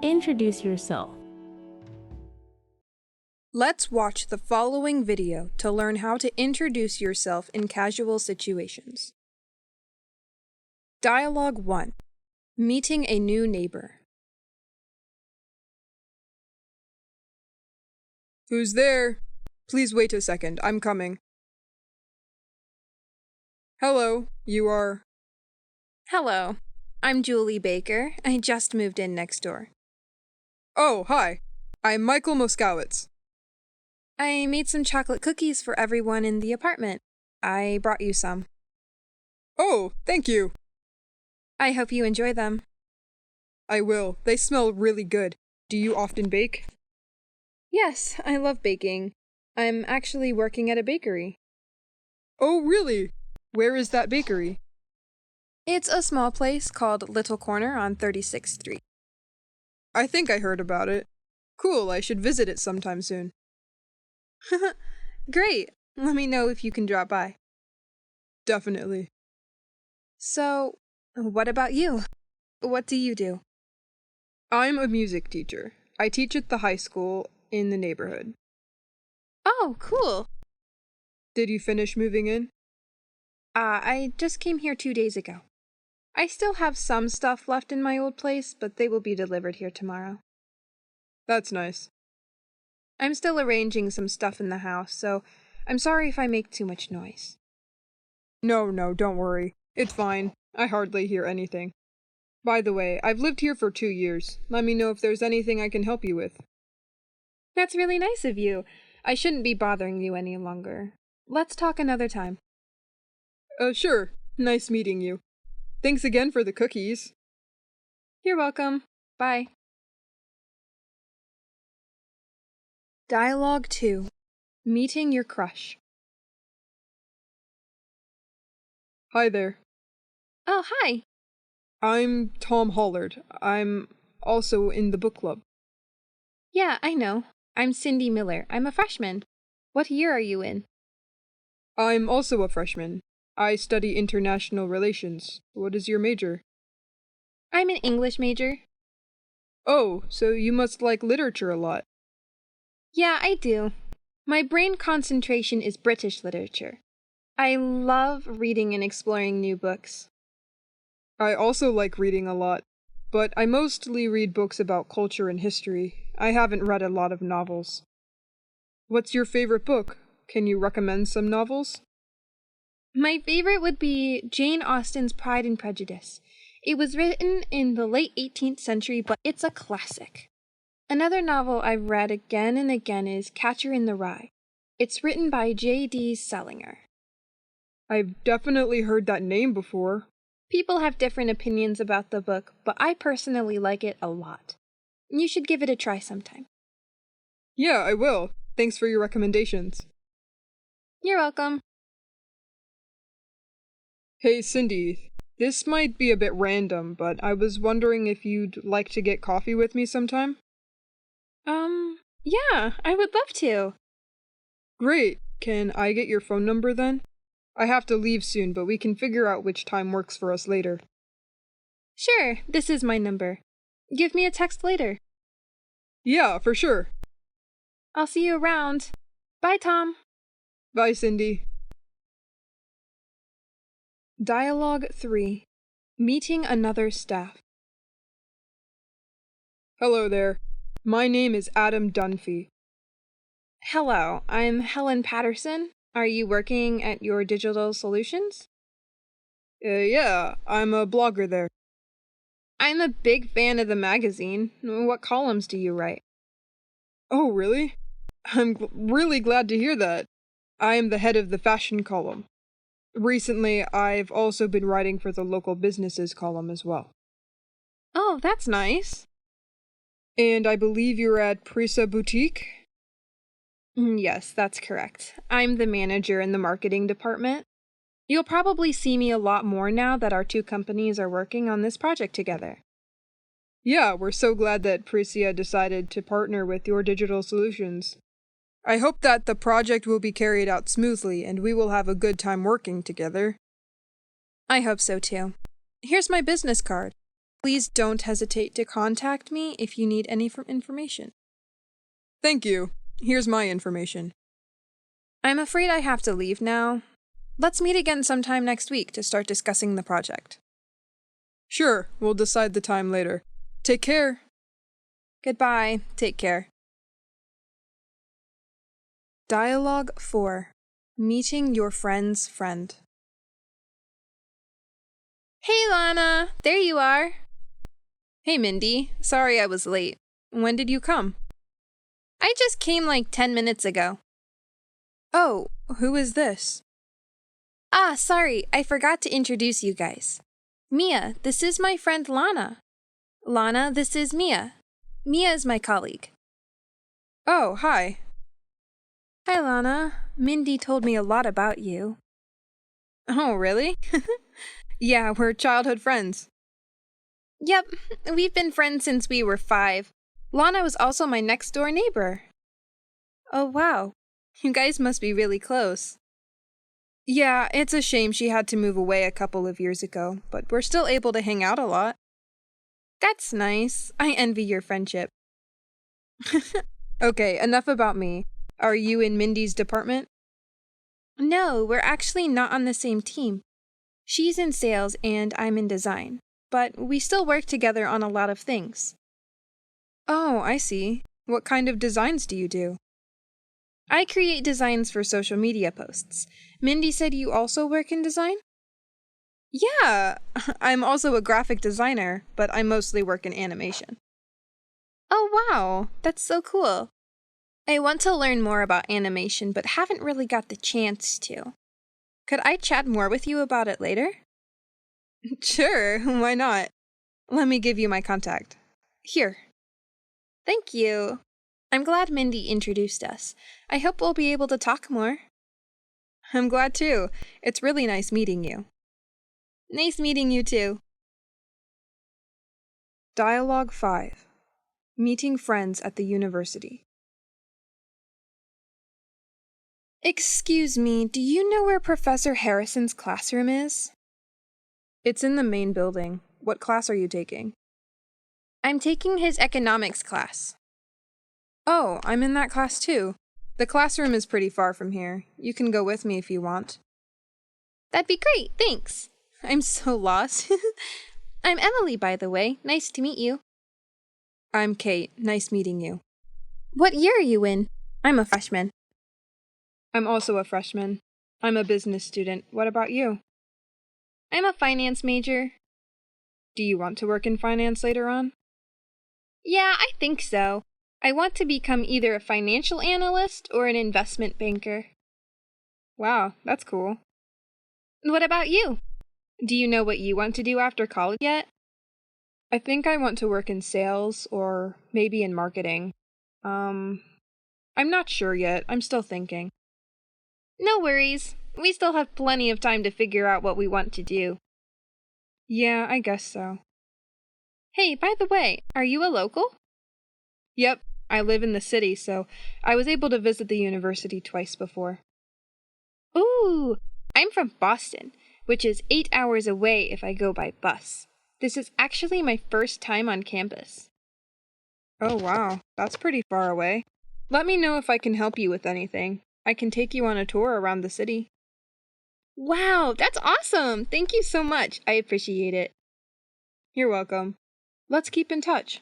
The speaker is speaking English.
introduce yourself. Let's watch the following video to learn how to introduce yourself in casual situations. Dialogue 1. Meeting a new neighbor. Who's there? Please wait a second, I'm coming. Hello, you are... Hello, I'm Julie Baker. I just moved in next door. Oh, hi. I'm Michael Moskowitz. I made some chocolate cookies for everyone in the apartment. I brought you some. Oh, thank you. I hope you enjoy them. I will. They smell really good. Do you often bake? Yes, I love baking. I'm actually working at a bakery. Oh, really? Where is that bakery? It's a small place called Little Corner on 36th Street. I think I heard about it. Cool, I should visit it sometime soon. Great! Let me know if you can drop by. Definitely. So, what about you? What do you do? I'm a music teacher. I teach at the high school in the neighborhood. Oh, cool! Did you finish moving in? I just came here 2 days ago. I still have some stuff left in my old place, but they will be delivered here tomorrow. That's nice. I'm still arranging some stuff in the house, so I'm sorry if I make too much noise. No, don't worry. It's fine. I hardly hear anything. By the way, I've lived here for 2 years. Let me know if there's anything I can help you with. That's really nice of you. I shouldn't be bothering you any longer. Let's talk another time. Sure. Nice meeting you. Thanks again for the cookies. You're welcome. Bye. Dialogue 2. Meeting your crush. Hi there. Oh, hi. I'm Tom Hollard. I'm also in the book club. Yeah, I know. I'm Cindy Miller. I'm a freshman. What year are you in? I'm also a freshman. I study international relations. What is your major? I'm an English major. Oh, so you must like literature a lot. Yeah, I do. My brain concentration is British literature. I love reading and exploring new books. I also like reading a lot, but I mostly read books about culture and history. I haven't read a lot of novels. What's your favorite book? Can you recommend some novels? My favorite would be Jane Austen's Pride and Prejudice. It was written in the late 18th century, but it's a classic. Another novel I've read again and again is Catcher in the Rye. It's written by J.D. Salinger. I've definitely heard that name before. People have different opinions about the book, but I personally like it a lot. You should give it a try sometime. Yeah, I will. Thanks for your recommendations. You're welcome. Hey, Cindy. This might be a bit random, but I was wondering if you'd like to get coffee with me sometime? Yeah, I would love to. Great. Can I get your phone number then? I have to leave soon, but we can figure out which time works for us later. Sure, this is my number. Give me a text later. Yeah, for sure. I'll see you around. Bye, Tom. Bye, Cindy. Dialogue 3. Meeting another staff. Hello there. My name is Adam Dunphy. Hello, I'm Helen Patterson. Are you working at Your Digital Solutions? Yeah, I'm a blogger there. I'm a big fan of the magazine. What columns do you write? Oh, really? I'm really glad to hear that. I am the head of the fashion column. Recently, I've also been writing for the local businesses column as well. Oh, that's nice. And I believe you're at Prisa Boutique? Yes, that's correct. I'm the manager in the marketing department. You'll probably see me a lot more now that our two companies are working on this project together. Yeah, we're so glad that Prisia decided to partner with Your Digital Solutions. I hope that the project will be carried out smoothly and we will have a good time working together. I hope so too. Here's my business card. Please don't hesitate to contact me if you need any information. Thank you. Here's my information. I'm afraid I have to leave now. Let's meet again sometime next week to start discussing the project. Sure, we'll decide the time later. Take care. Goodbye. Take care. Dialogue 4. Meeting your friend's friend. Hey, Lana! There you are! Hey, Mindy. Sorry I was late. When did you come? I just came like 10 minutes ago. Oh, who is this? Ah, sorry, I forgot to introduce you guys. Mia, this is my friend Lana. Lana, this is Mia. Mia is my colleague. Oh, hi. Hi, Lana. Mindy told me a lot about you. Oh, really? Yeah, we're childhood friends. Yep, we've been friends since we were 5. Lana was also my next-door neighbor. Oh, wow. You guys must be really close. Yeah, it's a shame she had to move away a couple of years ago, but we're still able to hang out a lot. That's nice. I envy your friendship. Okay, enough about me. Are you in Mindy's department? No, we're actually not on the same team. She's in sales and I'm in design, but we still work together on a lot of things. Oh, I see. What kind of designs do you do? I create designs for social media posts. Mindy said you also work in design? Yeah, I'm also a graphic designer, but I mostly work in animation. Oh, wow. That's so cool. I want to learn more about animation, but haven't really got the chance to. Could I chat more with you about it later? Sure, why not? Let me give you my contact. Here. Thank you. I'm glad Mindy introduced us. I hope we'll be able to talk more. I'm glad too. It's really nice meeting you. Nice meeting you too. Dialogue 5. Meeting friends at the university. Excuse me, do you know where Professor Harrison's classroom is? It's in the main building. What class are you taking? I'm taking his economics class. Oh, I'm in that class too. The classroom is pretty far from here. You can go with me if you want. That'd be great, thanks. I'm so lost. I'm Emily, by the way. Nice to meet you. I'm Kate. Nice meeting you. What year are you in? I'm a freshman. I'm also a freshman. I'm a business student. What about you? I'm a finance major. Do you want to work in finance later on? Yeah, I think so. I want to become either a financial analyst or an investment banker. Wow, that's cool. What about you? Do you know what you want to do after college yet? I think I want to work in sales or maybe in marketing. I'm not sure yet. I'm still thinking. No worries. We still have plenty of time to figure out what we want to do. Yeah, I guess so. Hey, by the way, are you a local? Yep, I live in the city, so I was able to visit the university twice before. Ooh, I'm from Boston, which is 8 hours away if I go by bus. This is actually my first time on campus. Oh wow, that's pretty far away. Let me know if I can help you with anything. I can take you on a tour around the city. Wow, that's awesome! Thank you so much. I appreciate it. You're welcome. Let's keep in touch.